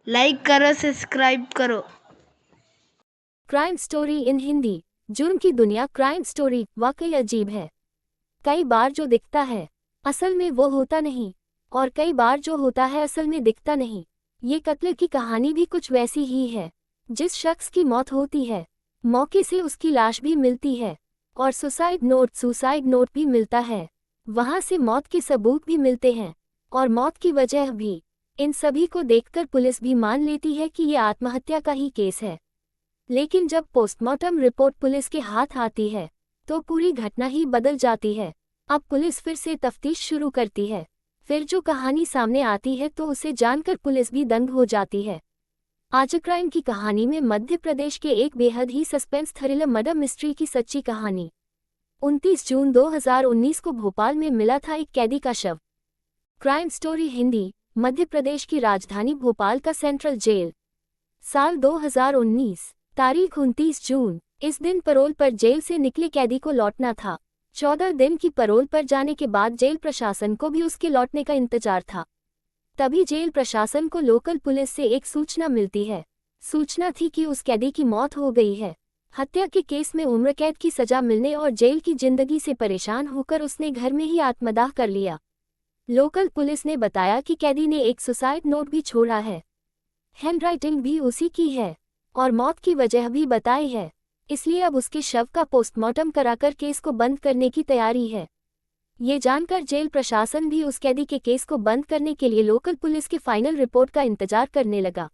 Like करो, subscribe करो। Crime story in Hindi. जुर्म की दुनिया क्राइम स्टोरी वाकई अजीब है। कई बार जो दिखता है असल में वो होता नहीं, और कई बार जो होता है असल में दिखता नहीं। ये कत्ल की कहानी भी कुछ वैसी ही है। जिस शख्स की मौत होती है, मौके से उसकी लाश भी मिलती है, और सुसाइड नोट भी मिलता है। वहां से मौत के सबूत भी मिलते हैं, और मौत की वजह भी। इन सभी को देखकर पुलिस भी मान लेती है कि ये आत्महत्या का ही केस है। लेकिन जब पोस्टमार्टम रिपोर्ट पुलिस के हाथ आती है, तो पूरी घटना ही बदल जाती है। अब पुलिस फिर से तफ्तीश शुरू करती है। फिर जो कहानी सामने आती है तो उसे जानकर पुलिस भी दंग हो जाती है। आज क्राइम की कहानी में मध्य प्रदेश के एक बेहद ही सस्पेंस थ्रिलर मर्डर मिस्ट्री की सच्ची कहानी। 29 जून 2019 को भोपाल में मिला था एक कैदी का शव। Crime story Hindi. मध्य प्रदेश की राजधानी भोपाल का सेंट्रल जेल। साल 2019, तारीख 29 जून। इस दिन पैरोल पर जेल से निकले कैदी को लौटना था। 14 दिन की पैरोल पर जाने के बाद जेल प्रशासन को भी उसके लौटने का इंतजार था। तभी जेल प्रशासन को लोकल पुलिस से एक सूचना मिलती है। सूचना थी कि उस कैदी की मौत हो गई है। हत्या के केस में उम्र कैद की सजा मिलने और जेल की जिंदगी से परेशान होकर उसने घर में ही आत्मदाह कर लिया। लोकल पुलिस ने बताया कि कैदी ने एक सुसाइड नोट भी छोड़ा है। हैंडराइटिंग भी उसी की है, और मौत की वजह भी बताई है। इसलिए अब उसके शव का पोस्टमार्टम कराकर केस को बंद करने की तैयारी है। ये जानकर जेल प्रशासन भी उस कैदी के केस को बंद करने के लिए लोकल पुलिस के फाइनल रिपोर्ट का इंतजार करने लगा।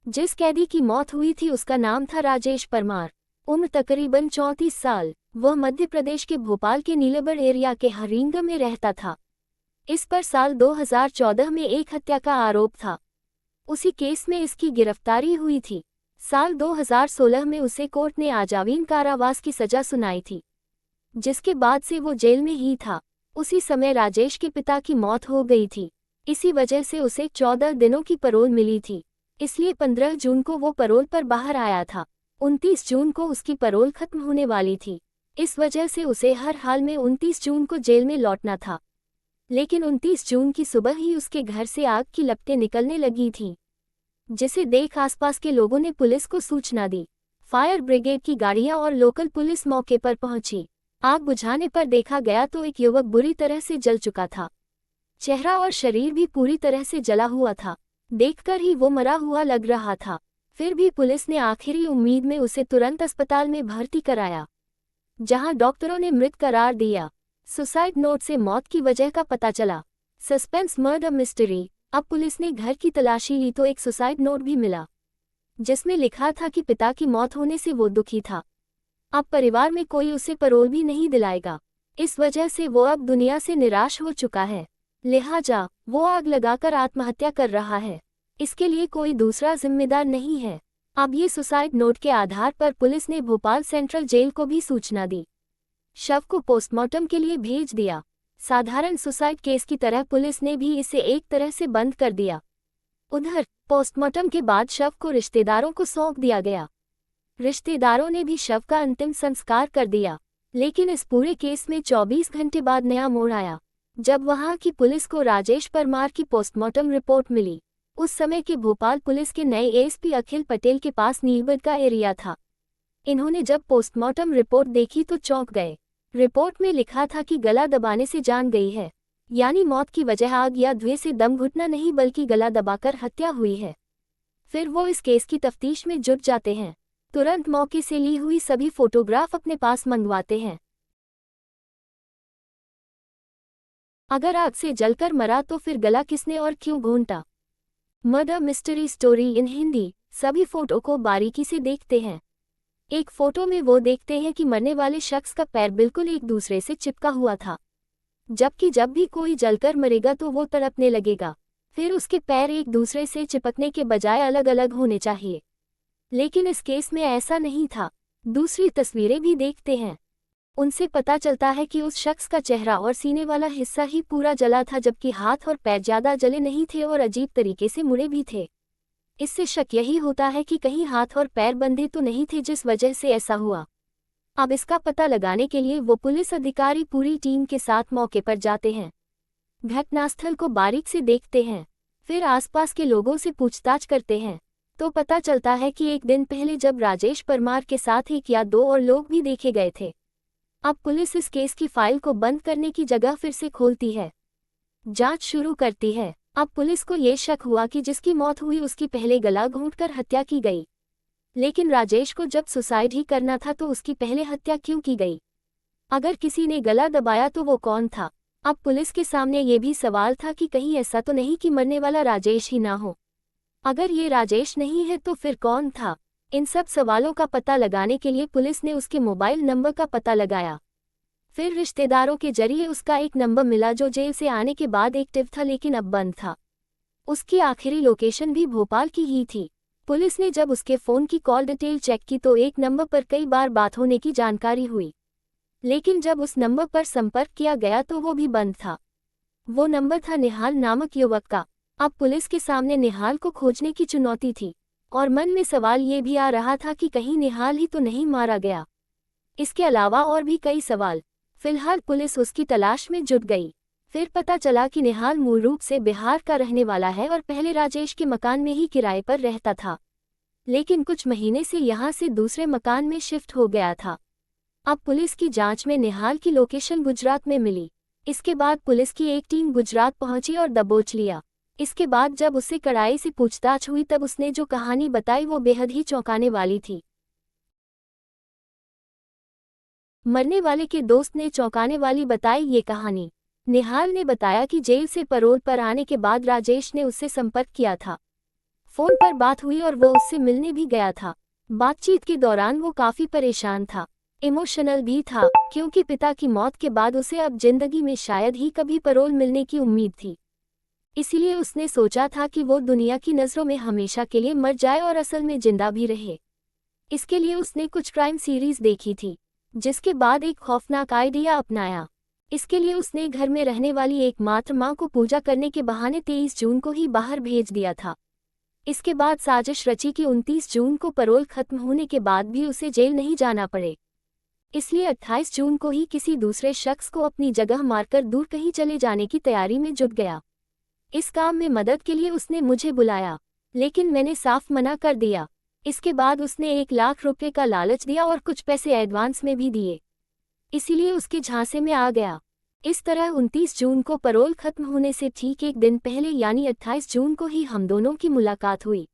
जिस कैदी की मौत हुई थी उसका नाम था राजेश परमार। उम्र तकरीबन 34 साल। वह मध्य प्रदेश के भोपाल के नीलेबड़ एरिया के हरिंगा में रहता था। इस पर साल 2014 में एक हत्या का आरोप था। उसी केस में इसकी गिरफ्तारी हुई थी। साल 2016 में उसे कोर्ट ने आजीवन कारावास की सजा सुनाई थी, जिसके बाद से वो जेल में ही था। उसी समय राजेश के पिता की मौत हो गई थी। इसी वजह से उसे 14 दिनों की पैरोल मिली थी। इसलिए 15 जून को वो पैरोल पर बाहर आया था। 29 जून को उसकी पैरोल खत्म होने वाली थी। इस वजह से उसे हर हाल में 29 जून को जेल में लौटना था। लेकिन 29 जून की सुबह ही उसके घर से आग की लपटें निकलने लगी थीं, जिसे देख आसपास के लोगों ने पुलिस को सूचना दी। फायर ब्रिगेड की गाड़ियां और लोकल पुलिस मौके पर पहुंची। आग बुझाने पर देखा गया तो एक युवक बुरी तरह से जल चुका था। चेहरा और शरीर भी पूरी तरह से जला हुआ था। देखकर ही वो मरा हुआ लग रहा था। फिर भी पुलिस ने आखिरी उम्मीद में उसे तुरंत अस्पताल में भर्ती कराया, जहां डॉक्टरों ने मृत करार दिया। सुसाइड नोट से मौत की वजह का पता चला। Suspense murder mystery. अब पुलिस ने घर की तलाशी ली तो एक सुसाइड नोट भी मिला, जिसमें लिखा था कि पिता की मौत होने से वो दुखी था। अब परिवार में कोई उसे पैरोल भी नहीं दिलाएगा। इस वजह से वो अब दुनिया से निराश हो चुका है। लिहाजा वो आग लगाकर आत्महत्या कर रहा है। इसके लिए कोई दूसरा जिम्मेदार नहीं है। अब ये सुसाइड नोट के आधार पर पुलिस ने भोपाल सेंट्रल जेल को भी सूचना दी। शव को पोस्टमार्टम के लिए भेज दिया। साधारण सुसाइड केस की तरह पुलिस ने भी इसे एक तरह से बंद कर दिया। उधर पोस्टमार्टम के बाद शव को रिश्तेदारों को सौंप दिया गया। रिश्तेदारों ने भी शव का अंतिम संस्कार कर दिया। लेकिन इस पूरे केस में 24 घंटे बाद नया मोड़ आया, जब वहां की पुलिस को राजेश परमार की पोस्टमार्टम रिपोर्ट मिली। उस समय के भोपाल पुलिस के नए एएसपी अखिल पटेल के पास नीलबड़ का एरिया था। इन्होंने जब पोस्टमार्टम रिपोर्ट देखी तो चौंक गए। रिपोर्ट में लिखा था कि गला दबाने से जान गई है, यानी मौत की वजह आग या धुएं से दम घुटना नहीं बल्कि गला दबाकर हत्या हुई है। फिर वो इस केस की तफ्तीश में जुट जाते हैं। तुरंत मौके से ली हुई सभी फोटोग्राफ अपने पास मंगवाते हैं। अगर आग से जलकर मरा तो फिर गला किसने और क्यों घोंटा? Murder mystery story in Hindi. सभी फोटो को बारीकी से देखते हैं। एक फोटो में वो देखते हैं कि मरने वाले शख्स का पैर बिल्कुल एक दूसरे से चिपका हुआ था, जबकि जब भी कोई जलकर मरेगा तो वो तड़पने लगेगा। फिर उसके पैर एक दूसरे से चिपकने के बजाय अलग अलग होने चाहिए, लेकिन इस केस में ऐसा नहीं था। दूसरी तस्वीरें भी देखते हैं। उनसे पता चलता है कि उस शख्स का चेहरा और सीने वाला हिस्सा ही पूरा जला था, जबकि हाथ और पैर ज्यादा जले नहीं थे और अजीब तरीके से मुड़े भी थे। इससे शक यही होता है कि कहीं हाथ और पैर बंधे तो नहीं थे जिस वजह से ऐसा हुआ। अब इसका पता लगाने के लिए वो पुलिस अधिकारी पूरी टीम के साथ मौके पर जाते हैं। घटनास्थल को बारीक से देखते हैं। फिर आसपास के लोगों से पूछताछ करते हैं तो पता चलता है कि एक दिन पहले जब राजेश परमार के साथ एक या दो और लोग भी देखे गए थे। अब पुलिस इस केस की फाइल को बंद करने की जगह फिर से खोलती है, जांच शुरू करती है। अब पुलिस को ये शक हुआ कि जिसकी मौत हुई उसकी पहले गला घोंटकर हत्या की गई, लेकिन राजेश को जब सुसाइड ही करना था तो उसकी पहले हत्या क्यों की गई? अगर किसी ने गला दबाया तो वो कौन था? अब पुलिस के सामने ये भी सवाल था कि कहीं ऐसा तो नहीं कि मरने वाला राजेश ही ना हो। अगर ये राजेश नहीं है तो फिर कौन था? इन सब सवालों का पता लगाने के लिए पुलिस ने उसके मोबाइल नंबर का पता लगाया। फिर रिश्तेदारों के जरिए उसका एक नंबर मिला जो जेल से आने के बाद एक्टिव था लेकिन अब बंद था। उसकी आखिरी लोकेशन भी भोपाल की ही थी। पुलिस ने जब उसके फ़ोन की कॉल डिटेल चेक की तो एक नंबर पर कई बार बात होने की जानकारी हुई, लेकिन जब उस नंबर पर संपर्क किया गया तो वो भी बंद था। वो नंबर था निहाल नामक युवक का। अब पुलिस के सामने निहाल को खोजने की चुनौती थी और मन में सवाल ये भी आ रहा था कि कहीं निहाल ही तो नहीं मारा गया। इसके अलावा और भी कई सवाल। फिलहाल पुलिस उसकी तलाश में जुट गई। फिर पता चला कि निहाल मूल रूप से बिहार का रहने वाला है और पहले राजेश के मकान में ही किराए पर रहता था, लेकिन कुछ महीने से यहाँ से दूसरे मकान में शिफ्ट हो गया था। अब पुलिस की जांच में निहाल की लोकेशन गुजरात में मिली। इसके बाद पुलिस की एक टीम गुजरात पहुंची और दबोच लिया। इसके बाद जब उससे कड़ाई से पूछताछ हुई तब उसने जो कहानी बताई वो बेहद ही चौंकाने वाली थी। मरने वाले के दोस्त ने चौंकाने वाली बताई ये कहानी। निहाल ने बताया कि जेल से पैरोल पर आने के बाद राजेश ने उससे संपर्क किया था। फोन पर बात हुई और वो उससे मिलने भी गया था। बातचीत के दौरान वो काफी परेशान था, इमोशनल भी था, क्योंकि पिता की मौत के बाद उसे अब जिंदगी में शायद ही कभी पैरोल मिलने की उम्मीद थी। इसीलिए उसने सोचा था कि वो दुनिया की नज़रों में हमेशा के लिए मर जाए और असल में जिंदा भी रहे। इसके लिए उसने कुछ क्राइम सीरीज देखी थी, जिसके बाद एक खौफनाक आइडिया अपनाया। इसके लिए उसने घर में रहने वाली एकमात्र मां को पूजा करने के बहाने 23 जून को ही बाहर भेज दिया था। इसके बाद साजिश रची कि 29 जून को पैरोल खत्म होने के बाद भी उसे जेल नहीं जाना पड़े। इसलिए 28 जून को ही किसी दूसरे शख्स को अपनी जगह मारकर दूर कहीं चले जाने की तैयारी में जुट गया। इस काम में मदद के लिए उसने मुझे बुलाया, लेकिन मैंने साफ मना कर दिया। इसके बाद उसने 1 लाख रुपए का लालच दिया और कुछ पैसे एडवांस में भी दिए, इसीलिए उसके झांसे में आ गया। इस तरह 29 जून को पैरोल खत्म होने से ठीक एक दिन पहले यानी 28 जून को ही हम दोनों की मुलाकात हुई।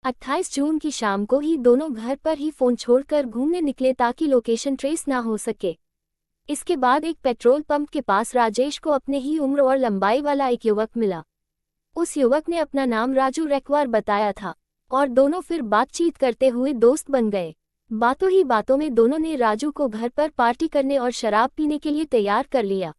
28 जून की शाम को ही दोनों घर पर ही फ़ोन छोड़कर घूमने निकले ताकि लोकेशन ट्रेस ना हो सके। इसके बाद एक पेट्रोल पंप के पास राजेश को अपने ही उम्र और लंबाई वाला एक युवक मिला। उस युवक ने अपना नाम राजू रेकवार बताया था और दोनों फिर बातचीत करते हुए दोस्त बन गए। बातों ही बातों में दोनों ने राजू को घर पर पार्टी करने और शराब पीने के लिए तैयार कर लिया।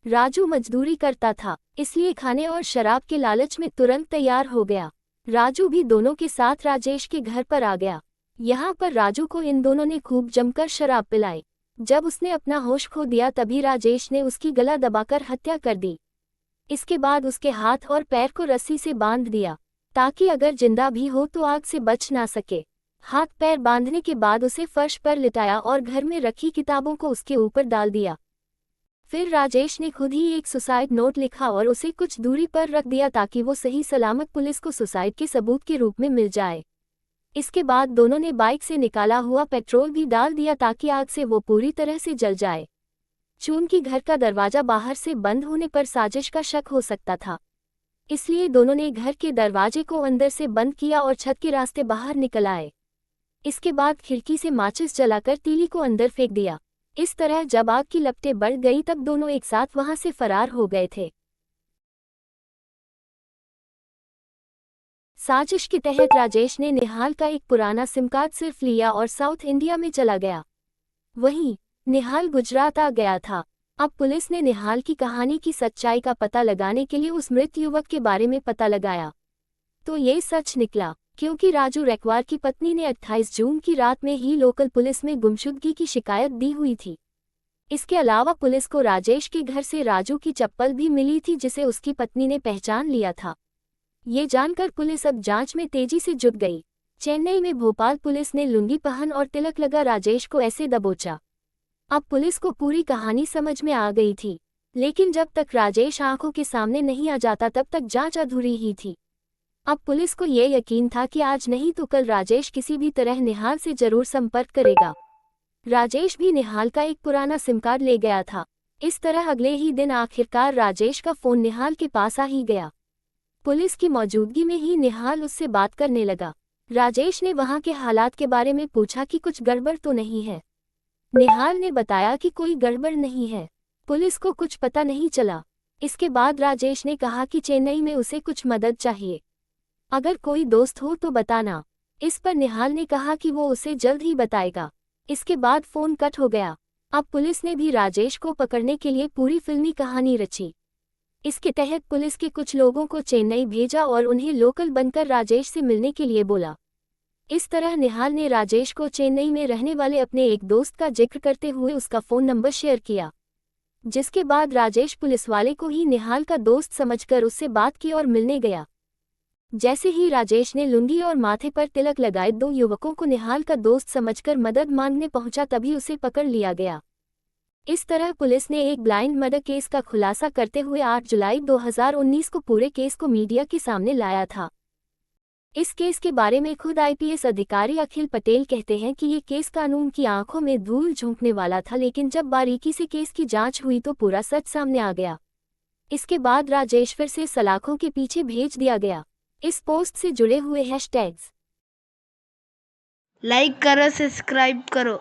राजू मजदूरी करता था, इसलिए खाने और शराब के लालच में तुरंत तैयार हो गया। राजू भी दोनों के साथ राजेश के घर पर आ गया। यहाँ पर राजू को इन दोनों ने खूब जमकर शराब पिलाई। जब उसने अपना होश खो दिया तभी राजेश ने उसकी गला दबाकर हत्या कर दी। इसके बाद उसके हाथ और पैर को रस्सी से बांध दिया ताकि अगर जिंदा भी हो तो आग से बच ना सके। हाथ पैर बांधने के बाद उसे फर्श पर लिटाया और घर में रखी किताबों को उसके ऊपर डाल दिया। फिर राजेश ने खुद ही एक सुसाइड नोट लिखा और उसे कुछ दूरी पर रख दिया ताकि वो सही सलामत पुलिस को सुसाइड के सबूत के रूप में मिल जाए। इसके बाद दोनों ने बाइक से निकाला हुआ पेट्रोल भी डाल दिया ताकि आग से वो पूरी तरह से जल जाए। चूंकि घर का दरवाजा बाहर से बंद होने पर साजिश का शक हो सकता था, इसलिए दोनों ने घर के दरवाजे को अंदर से बंद किया और छत के रास्ते बाहर निकल आए। इसके बाद खिड़की से माचिस जलाकर तीली को अंदर फेंक दिया। इस तरह जब आग की लपटें बढ़ गई तब दोनों एक साथ वहां से फरार हो गए थे। साजिश के तहत राजेश ने निहाल का एक पुराना सिम कार्ड सिर्फ लिया और साउथ इंडिया में चला गया। वहीं निहाल गुजरात आ गया था। अब पुलिस ने निहाल की कहानी की सच्चाई का पता लगाने के लिए उस मृत युवक के बारे में पता लगाया, तो ये सच निकला, क्योंकि राजू रेकवार की पत्नी ने 28 जून की रात में ही लोकल पुलिस में गुमशुदगी की शिकायत दी हुई थी। इसके अलावा पुलिस को राजेश के घर से राजू की चप्पल भी मिली थी जिसे उसकी पत्नी ने पहचान लिया था। ये जानकर पुलिस अब जांच में तेजी से जुट गई। चेन्नई में भोपाल पुलिस ने लुंगी पहन और तिलक लगा राजेश को ऐसे दबोचा। अब पुलिस को पूरी कहानी समझ में आ गई थी। लेकिन जब तक राजेश आंखों के सामने नहीं आ जाता तब तक जांच अधूरी ही थी। अब पुलिस को ये यकीन था कि आज नहीं तो कल राजेश किसी भी तरह निहाल से जरूर संपर्क करेगा। राजेश भी निहाल का एक पुराना सिम कार्ड ले गया था। इस तरह अगले ही दिन आखिरकार राजेश का फोन निहाल के पास आ ही गया। पुलिस की मौजूदगी में ही निहाल उससे बात करने लगा। राजेश ने वहां के हालात के बारे में पूछा कि कुछ गड़बड़ तो नहीं है। निहाल ने बताया कि कोई गड़बड़ नहीं है, पुलिस को कुछ पता नहीं चला। इसके बाद राजेश ने कहा कि चेन्नई में उसे कुछ मदद चाहिए, अगर कोई दोस्त हो तो बताना। इस पर निहाल ने कहा कि वो उसे जल्द ही बताएगा। इसके बाद फोन कट हो गया। अब पुलिस ने भी राजेश को पकड़ने के लिए पूरी फिल्मी कहानी रची। इसके तहत पुलिस के कुछ लोगों को चेन्नई भेजा और उन्हें लोकल बनकर राजेश से मिलने के लिए बोला। इस तरह निहाल ने राजेश को चेन्नई में रहने वाले अपने एक दोस्त का जिक्र करते हुए उसका फ़ोन नंबर शेयर किया, जिसके बाद राजेश पुलिस वाले को ही निहाल का दोस्त समझकर उससे बात की और मिलने गया। जैसे ही राजेश ने लुंगी और माथे पर तिलक लगाए दो युवकों को निहाल का दोस्त समझकर मदद मांगने पहुंचा, तभी उसे पकड़ लिया गया। इस तरह पुलिस ने एक ब्लाइंड मर्डर केस का खुलासा करते हुए 8 जुलाई 2019 को पूरे केस को मीडिया के सामने लाया था। इस केस के बारे में खुद आईपीएस अधिकारी अखिल पटेल कहते हैं कि ये केस कानून की आंखों में धूल झोंकने वाला था, लेकिन जब बारीकी से केस की जांच हुई तो पूरा सच सामने आ गया। इसके बाद राजेश फिर से सलाखों के पीछे भेज दिया गया। इस पोस्ट से जुड़े हुए हैशटैग्स लाइक करो, सब्सक्राइब करो।